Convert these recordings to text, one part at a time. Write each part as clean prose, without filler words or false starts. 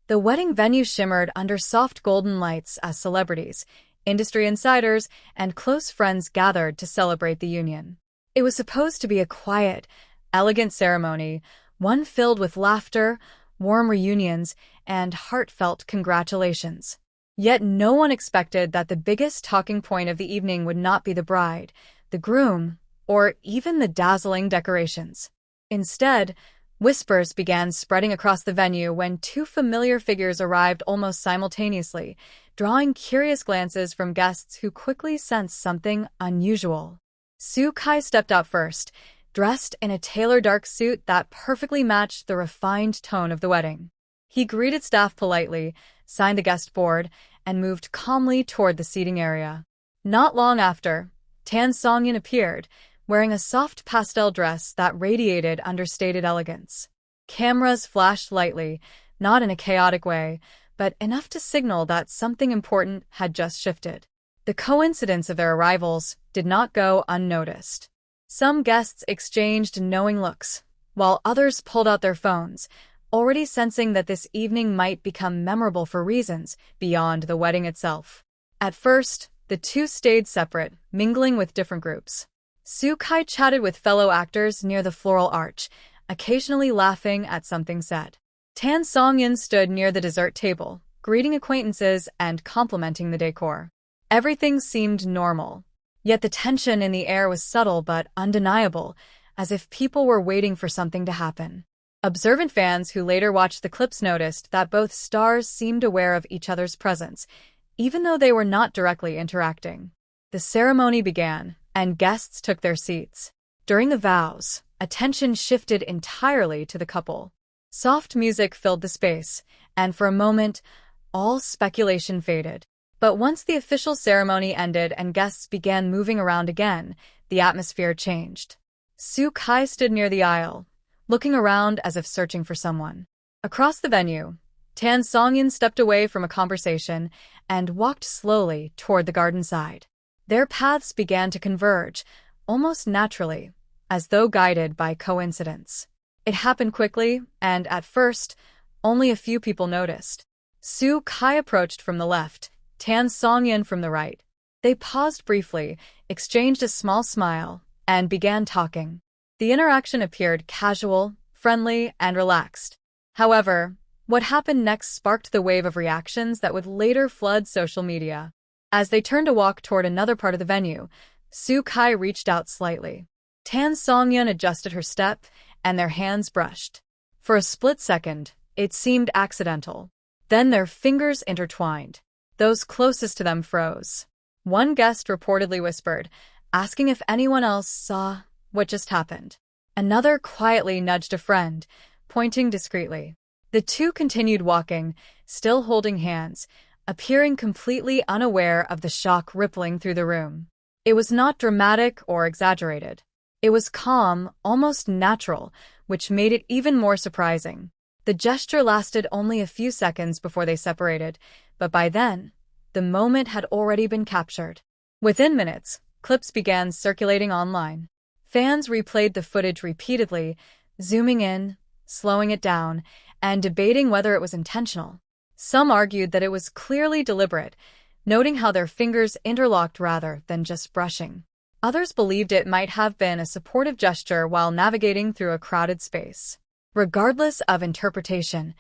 The wedding venue shimmered under soft golden lights as celebrities, industry insiders, and close friends gathered to celebrate the union. It was supposed to be a quiet, elegant ceremony, one filled with laughter, warm reunions, and heartfelt congratulations. Yet no one expected that the biggest talking point of the evening would not be the bride, the groom, or even the dazzling decorations. Instead, whispers began spreading across the venue when two familiar figures arrived almost simultaneously, drawing curious glances from guests who quickly sensed something unusual. Kai stepped out first, dressed in a tailored dark suit that perfectly matched the refined tone of the wedding. He greeted staff politely, signed the guest board, and moved calmly toward the seating area. Not long after, Songyun appeared, wearing a soft pastel dress that radiated understated elegance. Cameras flashed lightly, not in a chaotic way, but enough to signal that something important had just shifted. The coincidence of their arrivals did not go unnoticed. Some guests exchanged knowing looks, while others pulled out their phones, already sensing that this evening might become memorable for reasons beyond the wedding itself. At first, the two stayed separate, mingling with different groups. Kai chatted with fellow actors near the floral arch, occasionally laughing at something said. Songyun stood near the dessert table, greeting acquaintances and complimenting the decor. Everything seemed normal, yet the tension in the air was subtle but undeniable, as if people were waiting for something to happen. Observant fans who later watched the clips noticed that both stars seemed aware of each other's presence, even though they were not directly interacting. The ceremony began, and guests took their seats. During the vows, attention shifted entirely to the couple. Soft music filled the space, and for a moment, all speculation faded. But once the official ceremony ended and guests began moving around again, the atmosphere changed. Kai stood near the aisle, looking around as if searching for someone. Across the venue, Songyun stepped away from a conversation and walked slowly toward the garden side. Their paths began to converge, almost naturally, as though guided by coincidence. It happened quickly, and at first, only a few people noticed. Kai approached from the left, Songyun from the right. They paused briefly, exchanged a small smile, and began talking. The interaction appeared casual, friendly, and relaxed. However, what happened next sparked the wave of reactions that would later flood social media. As they turned to walk toward another part of the venue, Kai reached out slightly. Songyun adjusted her step, and their hands brushed. For a split second, it seemed accidental. Then their fingers intertwined. Those closest to them froze. One guest reportedly whispered, asking if anyone else saw what just happened. Another quietly nudged a friend, pointing discreetly. The two continued walking, still holding hands, appearing completely unaware of the shock rippling through the room. It was not dramatic or exaggerated. It was calm, almost natural, which made it even more surprising. The gesture lasted only a few seconds before they separated, but by then, the moment had already been captured. Within minutes, clips began circulating online. Fans replayed the footage repeatedly, zooming in, slowing it down, and debating whether it was intentional. Some argued that it was clearly deliberate, noting how their fingers interlocked rather than just brushing. Others believed it might have been a supportive gesture while navigating through a crowded space. Regardless of interpretation,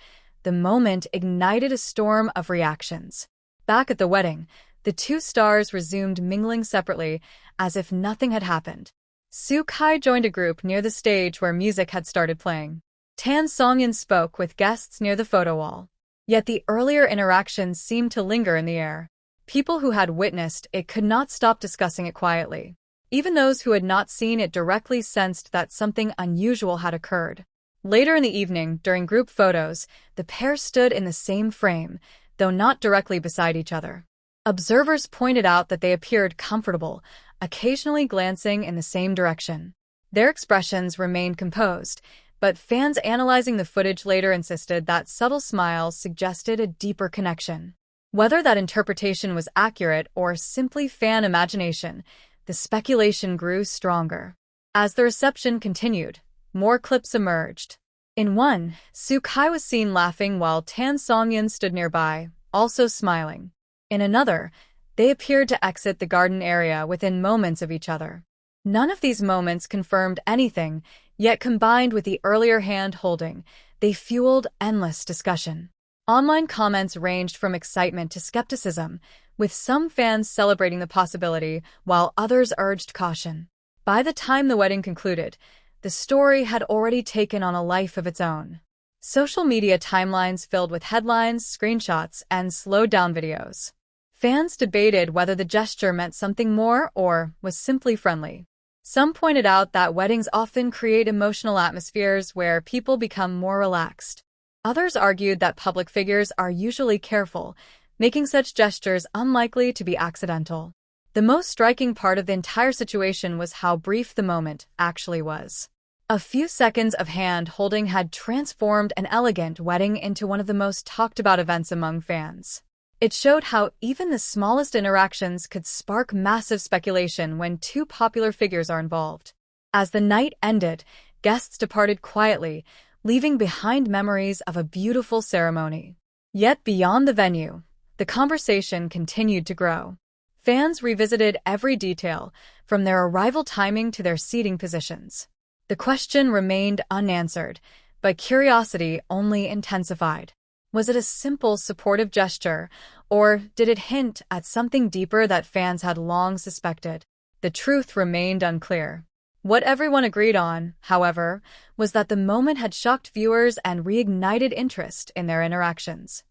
the moment ignited a storm of reactions. Back at the wedding, the two stars resumed mingling separately, as if nothing had happened. Kai joined a group near the stage where music had started playing. Songyun spoke with guests near the photo wall. Yet the earlier interactions seemed to linger in the air. People who had witnessed it could not stop discussing it quietly. Even those who had not seen it directly sensed that something unusual had occurred. Later in the evening, during group photos, the pair stood in the same frame, though not directly beside each other. Observers pointed out that they appeared comfortable, occasionally glancing in the same direction. Their expressions remained composed, but fans analyzing the footage later insisted that subtle smiles suggested a deeper connection. Whether that interpretation was accurate or simply fan imagination, the speculation grew stronger. As the reception continued, more clips emerged. In one, Soo Kai was seen laughing while Tan Songyun stood nearby, also smiling. In another, they appeared to exit the garden area within moments of each other. None of these moments confirmed anything, yet combined with the earlier hand-holding, they fueled endless discussion. Online comments ranged from excitement to skepticism, with some fans celebrating the possibility while others urged caution. By the time the wedding concluded, the story had already taken on a life of its own. Social media timelines filled with headlines, screenshots, and slowed-down videos. Fans debated whether the gesture meant something more or was simply friendly. Some pointed out that weddings often create emotional atmospheres where people become more relaxed. Others argued that public figures are usually careful, making such gestures unlikely to be accidental. The most striking part of the entire situation was how brief the moment actually was. A few seconds of hand-holding had transformed an elegant wedding into one of the most talked-about events among fans. It showed how even the smallest interactions could spark massive speculation when two popular figures are involved. As the night ended, guests departed quietly, leaving behind memories of a beautiful ceremony. Yet beyond the venue, the conversation continued to grow. Fans revisited every detail, from their arrival timing to their seating positions. The question remained unanswered, but curiosity only intensified. Was it a simple supportive gesture, or did it hint at something deeper that fans had long suspected? The truth remained unclear. What everyone agreed on, however, was that the moment had shocked viewers and reignited interest in their interactions.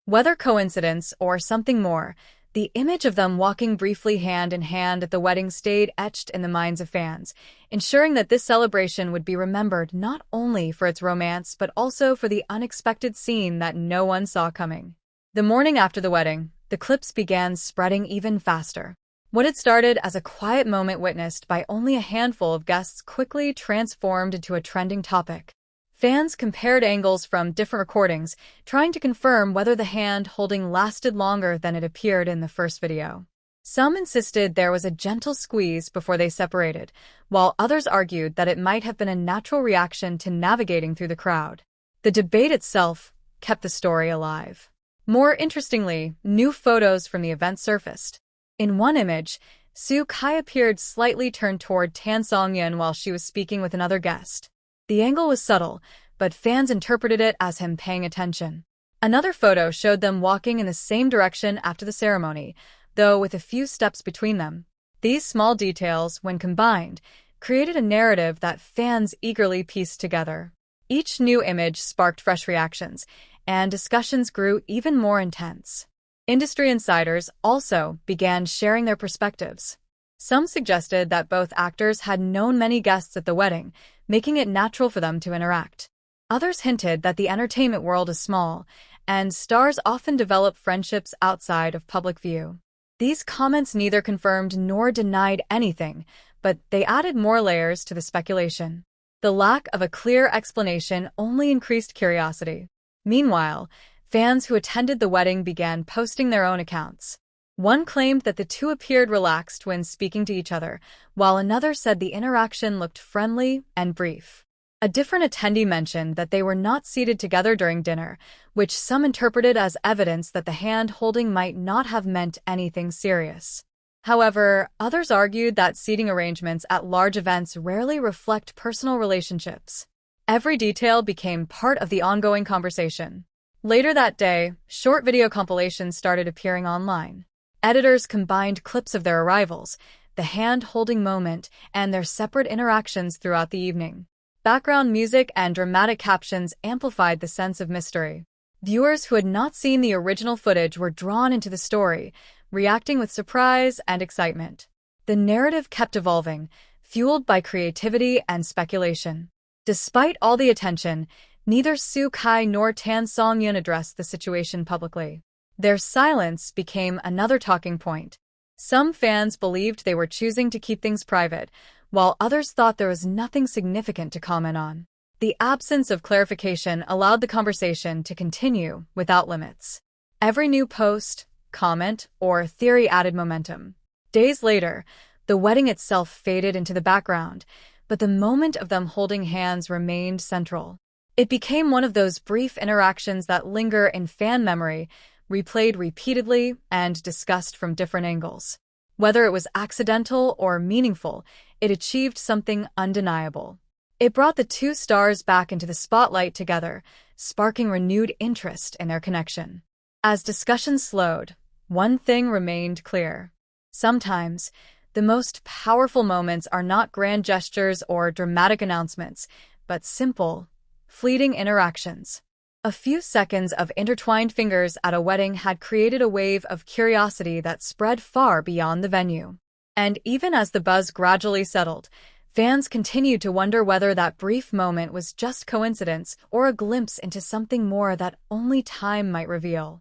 Whether coincidence or something more, the image of them walking briefly hand in hand at the wedding stayed etched in the minds of fans, ensuring that this celebration would be remembered not only for its romance but also for the unexpected scene that no one saw coming. The morning after the wedding, the clips began spreading even faster. What had started as a quiet moment witnessed by only a handful of guests quickly transformed into a trending topic. Fans compared angles from different recordings, trying to confirm whether the hand-holding lasted longer than it appeared in the first video. Some insisted there was a gentle squeeze before they separated, while others argued that it might have been a natural reaction to navigating through the crowd. The debate itself kept the story alive. More interestingly, new photos from the event surfaced. In one image, Soo Kai appeared slightly turned toward Tan Songyun while she was speaking with another guest. The angle was subtle, but fans interpreted it as him paying attention. Another photo showed them walking in the same direction after the ceremony, though with a few steps between them. These small details, when combined, created a narrative that fans eagerly pieced together. Each new image sparked fresh reactions, and discussions grew even more intense. Industry insiders also began sharing their perspectives. Some suggested that both actors had known many guests at the wedding, making it natural for them to interact. Others hinted that the entertainment world is small, and stars often develop friendships outside of public view. These comments neither confirmed nor denied anything, but they added more layers to the speculation. The lack of a clear explanation only increased curiosity. Meanwhile, fans who attended the wedding began posting their own accounts. One claimed that the two appeared relaxed when speaking to each other, while another said the interaction looked friendly and brief. A different attendee mentioned that they were not seated together during dinner, which some interpreted as evidence that the hand-holding might not have meant anything serious. However, others argued that seating arrangements at large events rarely reflect personal relationships. Every detail became part of the ongoing conversation. Later that day, short video compilations started appearing online. Editors combined clips of their arrivals, the hand-holding moment, and their separate interactions throughout the evening. Background music and dramatic captions amplified the sense of mystery. Viewers who had not seen the original footage were drawn into the story, reacting with surprise and excitement. The narrative kept evolving, fueled by creativity and speculation. Despite all the attention, neither Soo Kai nor Tan Songyun addressed the situation publicly. Their silence became another talking point. Some fans believed they were choosing to keep things private, while others thought there was nothing significant to comment on. The absence of clarification allowed the conversation to continue without limits. Every new post, comment, or theory added momentum. Days later, the wedding itself faded into the background, but the moment of them holding hands remained central. It became one of those brief interactions that linger in fan memory, replayed repeatedly and discussed from different angles. Whether it was accidental or meaningful, it achieved something undeniable. It brought the two stars back into the spotlight together, sparking renewed interest in their connection. As discussion slowed, one thing remained clear. Sometimes, the most powerful moments are not grand gestures or dramatic announcements, but simple, fleeting interactions. A few seconds of intertwined fingers at a wedding had created a wave of curiosity that spread far beyond the venue. And even as the buzz gradually settled, fans continued to wonder whether that brief moment was just coincidence or a glimpse into something more that only time might reveal.